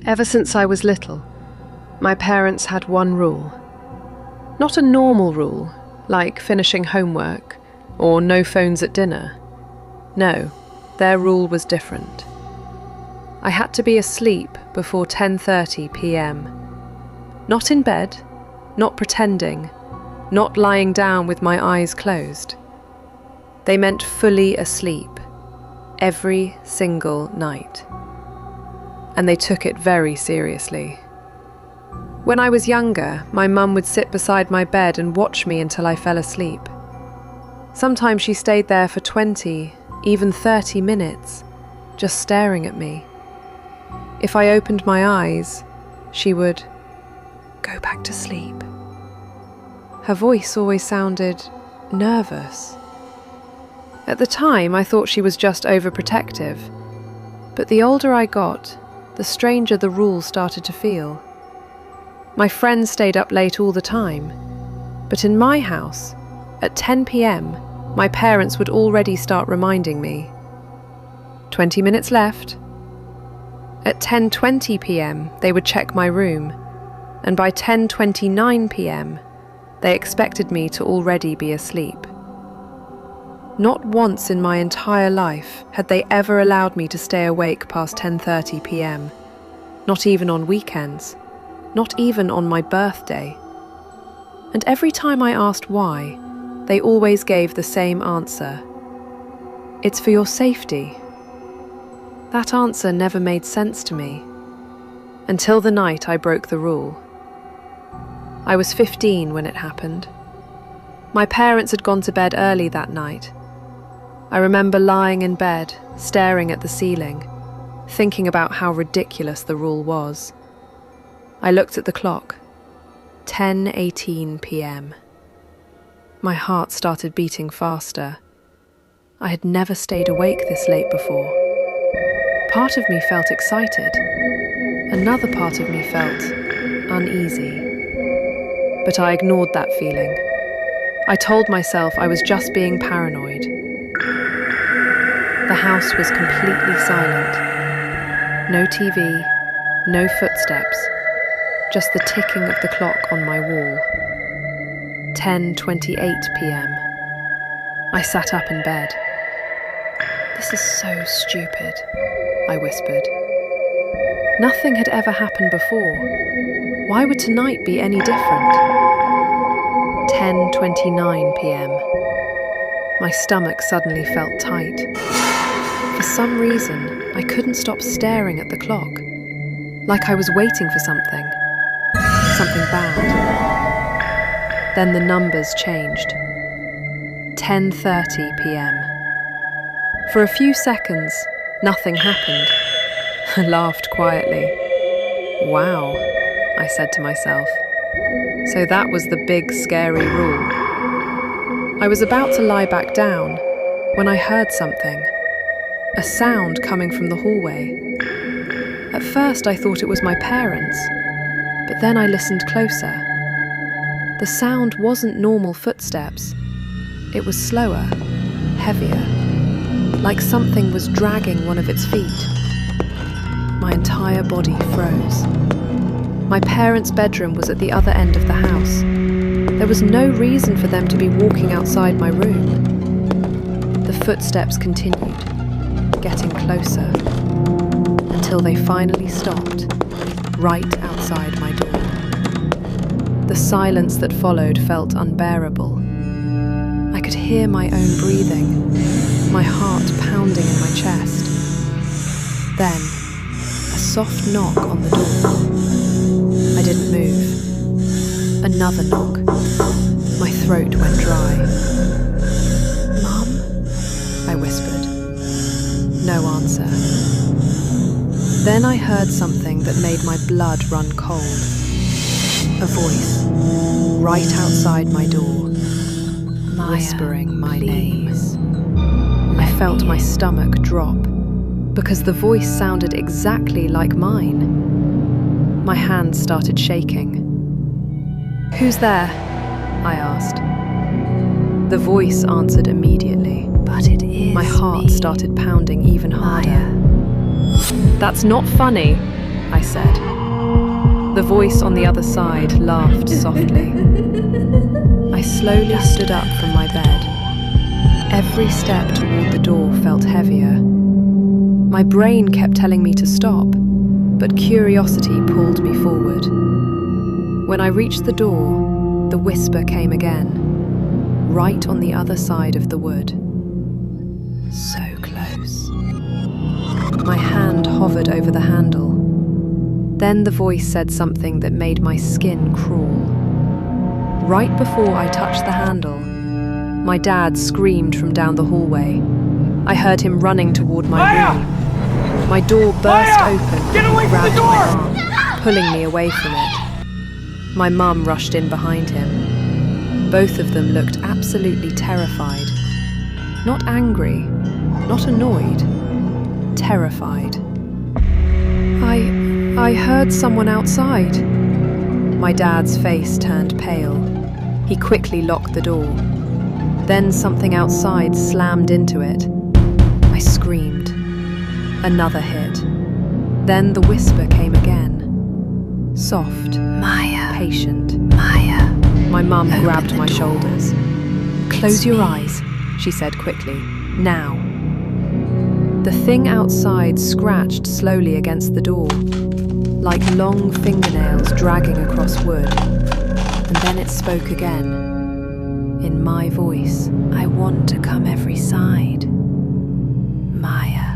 Ever since I was little, my parents had one rule. Not a normal rule, like finishing homework or no phones at dinner. No, their rule was different. I had to be asleep before 10:30 p.m. Not in bed, not pretending, not lying down with my eyes closed. They meant fully asleep, every single night. And they took it very seriously. When I was younger, my mum would sit beside my bed and watch me until I fell asleep. Sometimes she stayed there for 20, even 30 minutes, just staring at me. If I opened my eyes, she would go back to sleep. Her voice always sounded nervous. At the time, I thought she was just overprotective, but the older I got, the stranger the rule started to feel. My friends stayed up late all the time, but in my house, at 10 p.m, my parents would already start reminding me. 20 minutes left. At 10:20 p.m, they would check my room, and by 10:29 p.m, they expected me to already be asleep. Not once in my entire life had they ever allowed me to stay awake past 10:30 p.m, not even on weekends, not even on my birthday. And every time I asked why, they always gave the same answer. It's for your safety. That answer never made sense to me, until the night I broke the rule. I was 15 when it happened. My parents had gone to bed early that night. I remember lying in bed, staring at the ceiling, thinking about how ridiculous the rule was. I looked at the clock. 10:18 p.m. My heart started beating faster. I had never stayed awake this late before. Part of me felt excited. Another part of me felt uneasy. But I ignored that feeling. I told myself I was just being paranoid. The house was completely silent. No TV, no footsteps, just the ticking of the clock on my wall. 10:28 p.m. I sat up in bed. "This is so stupid," I whispered. Nothing had ever happened before. Why would tonight be any different? 10:29 p.m. My stomach suddenly felt tight. For some reason, I couldn't stop staring at the clock, like I was waiting for something bad. Then the numbers changed. 10:30 p.m. For a few seconds, nothing happened. I laughed quietly. "Wow," I said to myself. So that was the big, scary rule. I was about to lie back down when I heard something. A sound coming from the hallway. At first I thought it was my parents, but then I listened closer. The sound wasn't normal footsteps. It was slower, heavier, like something was dragging one of its feet. My entire body froze. My parents' bedroom was at the other end of the house. There was no reason for them to be walking outside my room. The footsteps continued, getting closer, until they finally stopped, right outside my door. The silence that followed felt unbearable. I could hear my own breathing, my heart pounding in my chest. Then, a soft knock on the door. I didn't move. Another knock. My throat went dry. "Mum?" I whispered. No answer. Then I heard something that made my blood run cold. A voice, right outside my door, whispering my name. I felt my stomach drop, because the voice sounded exactly like mine. My hands started shaking. "Who's there?" I asked. The voice answered immediately. "But it is My heart me, started pounding even harder. Maya." "That's not funny," I said. The voice on the other side laughed softly. I slowly stood up from my bed. Every step toward the door felt heavier. My brain kept telling me to stop, but curiosity pulled me forward. When I reached the door, the whisper came again, right on the other side of the wood. So close. My hand hovered over the handle. Then the voice said something that made my skin crawl. Right before I touched the handle, my dad screamed from down the hallway. I heard him running toward my room. My door burst open and he grabbed my arm, pulling me away from it. My mum rushed in behind him. Both of them looked absolutely terrified. Not angry, not annoyed, terrified. I heard someone outside. My dad's face turned pale. He quickly locked the door. Then something outside slammed into it. I screamed. Another hit. Then the whisper came again. Soft, Maya, patient. Maya. My mum Open grabbed the my door. shoulders. Close your eyes, she said quickly. Now. The thing outside scratched slowly against the door, like long fingernails dragging across wood. And then it spoke again. In my voice, I want to come every side. Maya,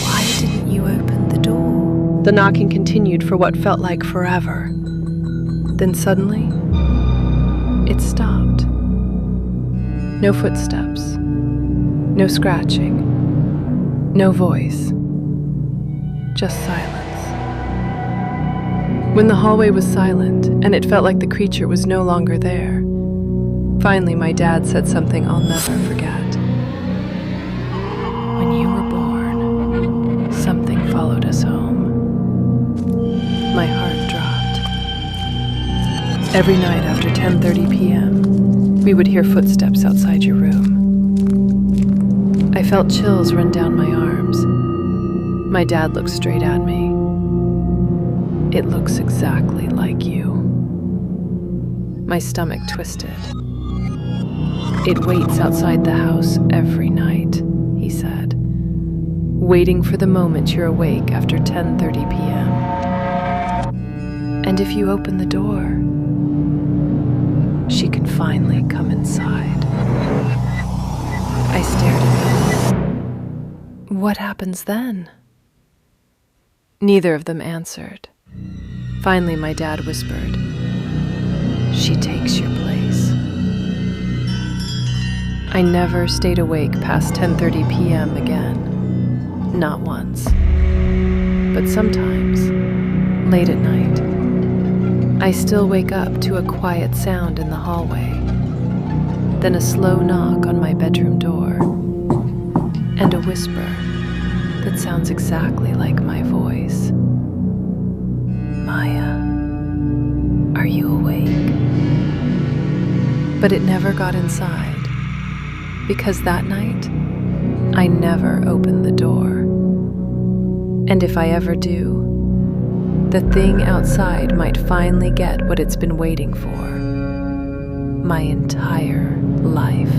why didn't you open the door? the knocking continued for what felt like forever. Then suddenly, it stopped. No footsteps, no scratching, no voice, just silence. When the hallway was silent and it felt like the creature was no longer there, finally my dad said something I'll never forget. When you were born, something followed us home. My heart dropped. Every night after 10:30 p.m., we would hear footsteps outside your room. I felt chills run down my arms. My dad looked straight at me. It looks exactly like you. My stomach twisted. It waits outside the house every night, he said, waiting for the moment you're awake after 10:30 p.m. And if you open the door, she can finally come inside. I stared at them. What happens then? Neither of them answered. Finally, my dad whispered, "She takes your place." I never stayed awake past 10:30 p.m. again. Not once. But sometimes, late at night, I still wake up to a quiet sound in the hallway, then a slow knock on my bedroom door, and a whisper that sounds exactly like my voice. "Maya, are you awake?" But it never got inside, because that night, I never opened the door. And if I ever do, the thing outside might finally get what it's been waiting for my entire life.